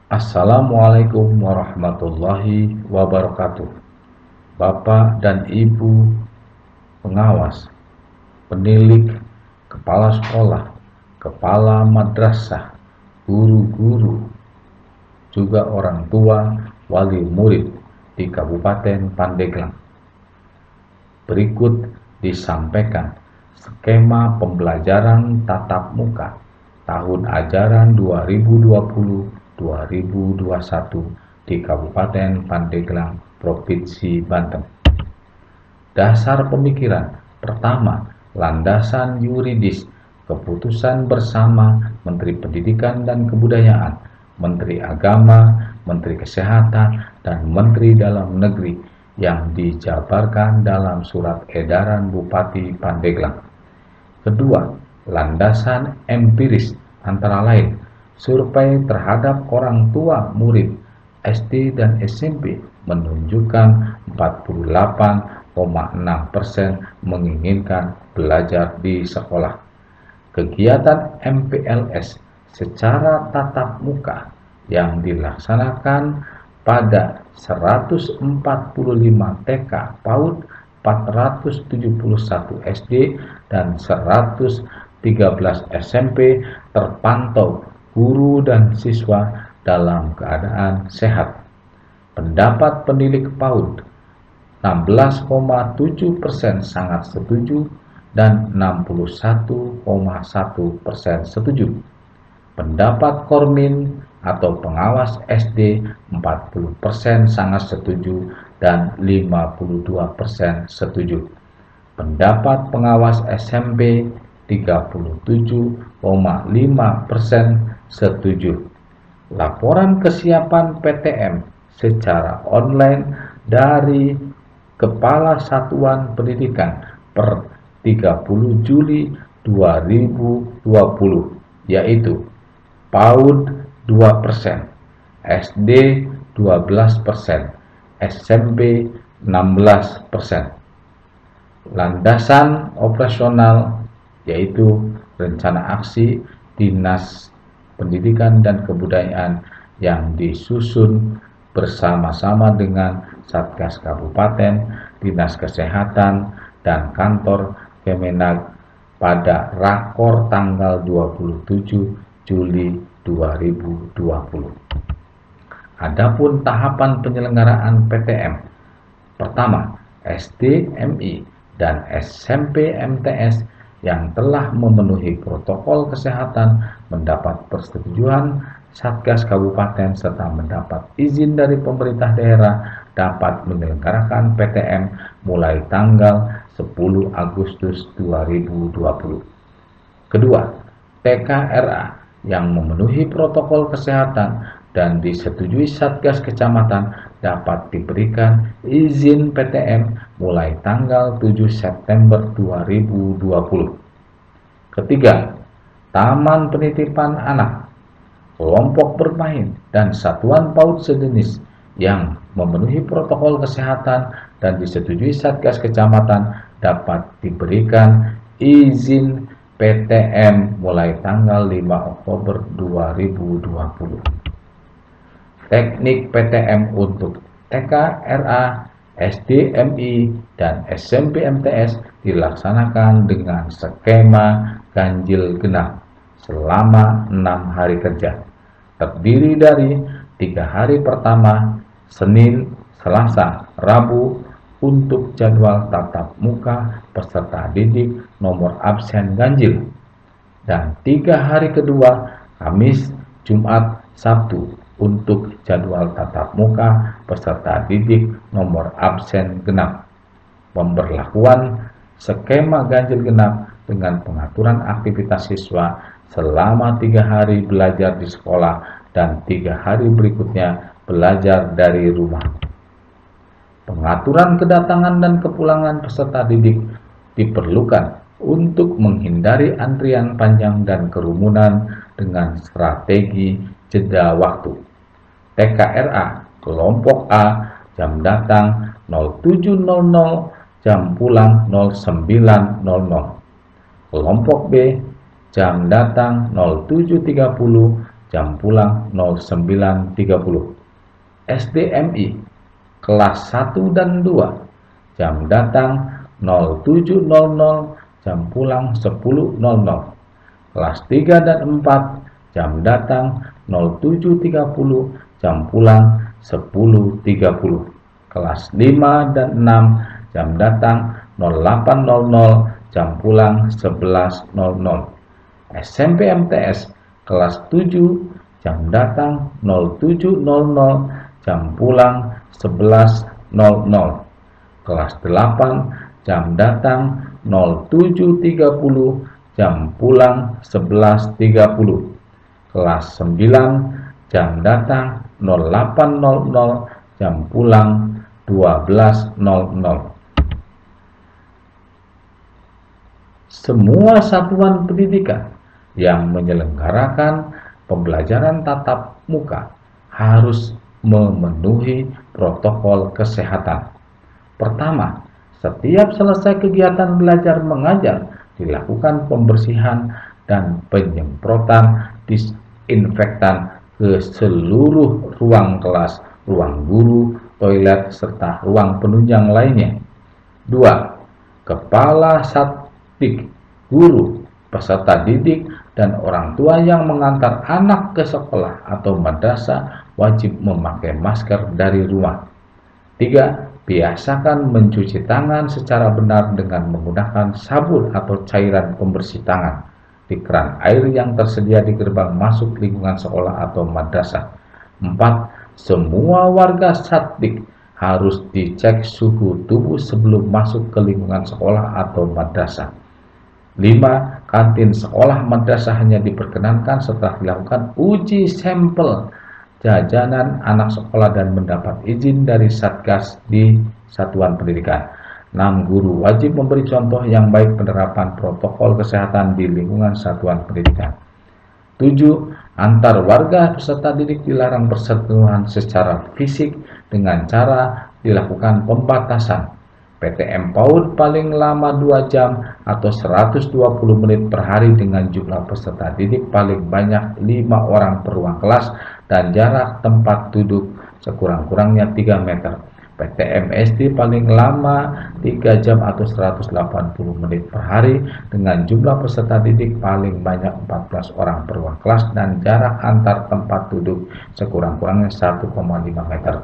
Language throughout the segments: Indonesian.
Assalamualaikum warahmatullahi wabarakatuh. Bapak dan Ibu pengawas, penilik, kepala sekolah, kepala madrasah, guru-guru, juga orang tua, wali murid di Kabupaten Pandeglang. Berikut disampaikan skema pembelajaran tatap muka tahun ajaran 2020-2021 di Kabupaten Pandeglang, Provinsi Banten. Dasar pemikiran pertama, landasan yuridis, keputusan bersama Menteri Pendidikan dan Kebudayaan, Menteri Agama, Menteri Kesehatan, dan Menteri Dalam Negeri yang dijabarkan dalam surat edaran Bupati Pandeglang. Kedua, landasan empiris antara lain survei terhadap orang tua murid SD dan SMP menunjukkan 48,6% menginginkan belajar di sekolah. Kegiatan MPLS secara tatap muka yang dilaksanakan pada 145 TK PAUD, 471 SD, dan 113 SMP terpantau guru dan siswa dalam keadaan sehat. Pendapat penilik PAUD 16,7% sangat setuju dan 61,1% setuju. Pendapat Kormin atau pengawas SD 40% sangat setuju dan 52% setuju. Pendapat pengawas SMP 37,5% setuju. Laporan kesiapan PTM secara online dari Kepala Satuan Pendidikan per 30 Juli 2020 yaitu PAUD 2%, SD 12%, SMP 16%. Landasan operasional yaitu rencana aksi Dinas Pendidikan dan Kebudayaan yang disusun bersama-sama dengan Satgas Kabupaten, Dinas Kesehatan, dan Kantor Kemenag pada Rakor tanggal 27 Juli 2020. Adapun tahapan penyelenggaraan PTM. Pertama, SD, MI, dan SMP MTS yang telah memenuhi protokol kesehatan mendapat persetujuan Satgas Kabupaten serta mendapat izin dari pemerintah daerah dapat menyelenggarakan PTM mulai tanggal 10 Agustus 2020. Kedua, TKRA yang memenuhi protokol kesehatan dan disetujui Satgas Kecamatan dapat diberikan izin PTM mulai tanggal 7 September 2020. Ketiga, taman penitipan anak, kelompok bermain, dan satuan PAUD sejenis yang memenuhi protokol kesehatan dan disetujui Satgas Kecamatan dapat diberikan izin PTM mulai tanggal 5 Oktober 2020. Teknik PTM untuk TK, RA, SD, MI, dan SMP MTS dilaksanakan dengan skema ganjil genap selama 6 hari kerja. Terdiri dari 3 hari pertama, Senin, Selasa, Rabu, untuk jadwal tatap muka peserta didik nomor absen ganjil, dan 3 hari kedua, Kamis, Jumat, Sabtu, untuk jadwal tatap muka peserta didik nomor absen genap. Pemberlakuan skema ganjil genap dengan pengaturan aktivitas siswa selama 3 hari belajar di sekolah dan 3 hari berikutnya belajar dari rumah. Pengaturan kedatangan dan kepulangan peserta didik diperlukan untuk menghindari antrian panjang dan kerumunan dengan strategi jeda waktu. TKRA kelompok A jam datang 07.00, jam pulang 09.00. Kelompok B jam datang 07.30, jam pulang 09.30. SDMI kelas 1 dan 2, jam datang 07.00, jam pulang 10.00. Kelas 3 dan 4, jam datang 07.30, jam pulang 10.30. Kelas 5 dan 6, jam datang 08.00, jam pulang 11.00. SMP MTS kelas 7, jam datang 07.00, jam pulang 11.00. Kelas 8, jam datang 07.30, jam pulang 11.30. Kelas 9, jam datang 08.00, jam pulang 12.00. Semua satuan pendidikan yang menyelenggarakan pembelajaran tatap muka harus memenuhi protokol kesehatan. Pertama, setiap selesai kegiatan belajar mengajar, dilakukan pembersihan dan penyemprotan disinfektan ke seluruh ruang kelas, ruang guru, toilet, serta ruang penunjang lainnya. 2. Kepala Satdik, guru, peserta didik, dan orang tua yang mengantar anak ke sekolah atau madrasah wajib memakai masker dari rumah. 3. Biasakan mencuci tangan secara benar dengan menggunakan sabun atau cairan pembersih tangan di keran air yang tersedia di gerbang masuk lingkungan sekolah atau madrasah. 4. Semua warga Satdik harus dicek suhu tubuh sebelum masuk ke lingkungan sekolah atau madrasah. 5. Kantin sekolah madrasah hanya diperkenankan setelah dilakukan uji sampel jajanan anak sekolah dan mendapat izin dari Satgas di satuan pendidikan. 6. Guru wajib memberi contoh yang baik penerapan protokol kesehatan di lingkungan satuan pendidikan. 7. Antar warga peserta didik dilarang bersentuhan secara fisik dengan cara dilakukan pembatasan. PTM PAUD paling lama 2 jam atau 120 menit per hari dengan jumlah peserta didik paling banyak 5 orang per ruang kelas dan jarak tempat duduk sekurang-kurangnya 3 meter. PTM SD paling lama 3 jam atau 180 menit per hari dengan jumlah peserta didik paling banyak 14 orang per ruang kelas dan jarak antar tempat duduk sekurang-kurangnya 1,5 meter.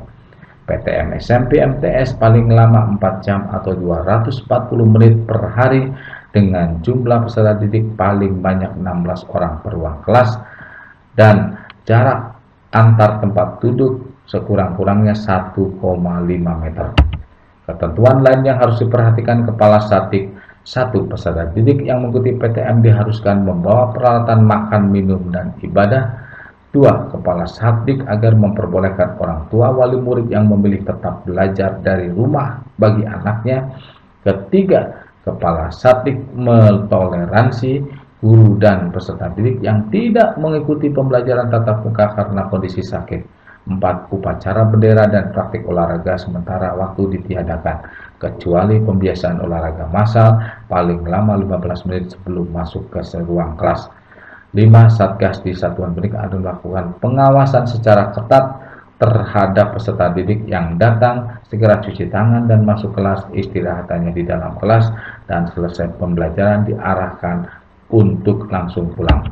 PTM SMP MTS paling lama 4 jam atau 240 menit per hari dengan jumlah peserta didik paling banyak 16 orang per ruang kelas dan jarak antar tempat duduk sekurang-kurangnya 1,5 meter. Ketentuan lain yang harus diperhatikan kepala Satdik: 1. Peserta didik yang mengikuti PTM diharuskan membawa peralatan makan, minum, dan ibadah. 2. Kepala Satdik agar memperbolehkan orang tua wali murid yang memilih tetap belajar dari rumah bagi anaknya. Ketiga, Kepala Satdik mentoleransi guru dan peserta didik yang tidak mengikuti pembelajaran tatap muka karena kondisi sakit. 4. Upacara bendera dan praktik olahraga sementara waktu ditiadakan, kecuali pembiasaan olahraga massal paling lama 15 menit sebelum masuk ke ruang kelas. 5. Satgas di satuan pendidikan akan melakukan pengawasan secara ketat terhadap peserta didik yang datang, segera cuci tangan dan masuk kelas, istirahatannya di dalam kelas, dan selesai pembelajaran diarahkan untuk langsung pulang.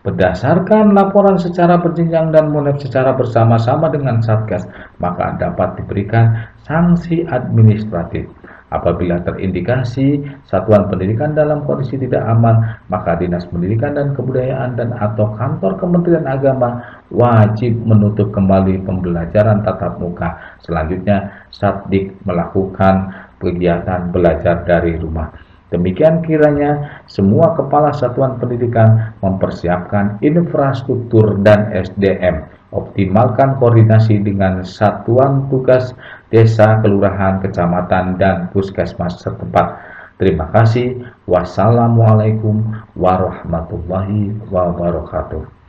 Berdasarkan laporan secara berjenjang dan monitoring secara bersama-sama dengan Satgas, maka dapat diberikan sanksi administratif. Apabila terindikasi satuan pendidikan dalam kondisi tidak aman, maka Dinas Pendidikan dan Kebudayaan dan atau kantor Kementerian Agama wajib menutup kembali pembelajaran tatap muka. Selanjutnya, Satdik melakukan kegiatan belajar dari rumah. Demikian kiranya semua kepala satuan pendidikan mempersiapkan infrastruktur dan SDM, optimalkan koordinasi dengan satuan tugas desa, kelurahan, kecamatan, dan puskesmas setempat. Terima kasih. Wassalamualaikum warahmatullahi wabarakatuh.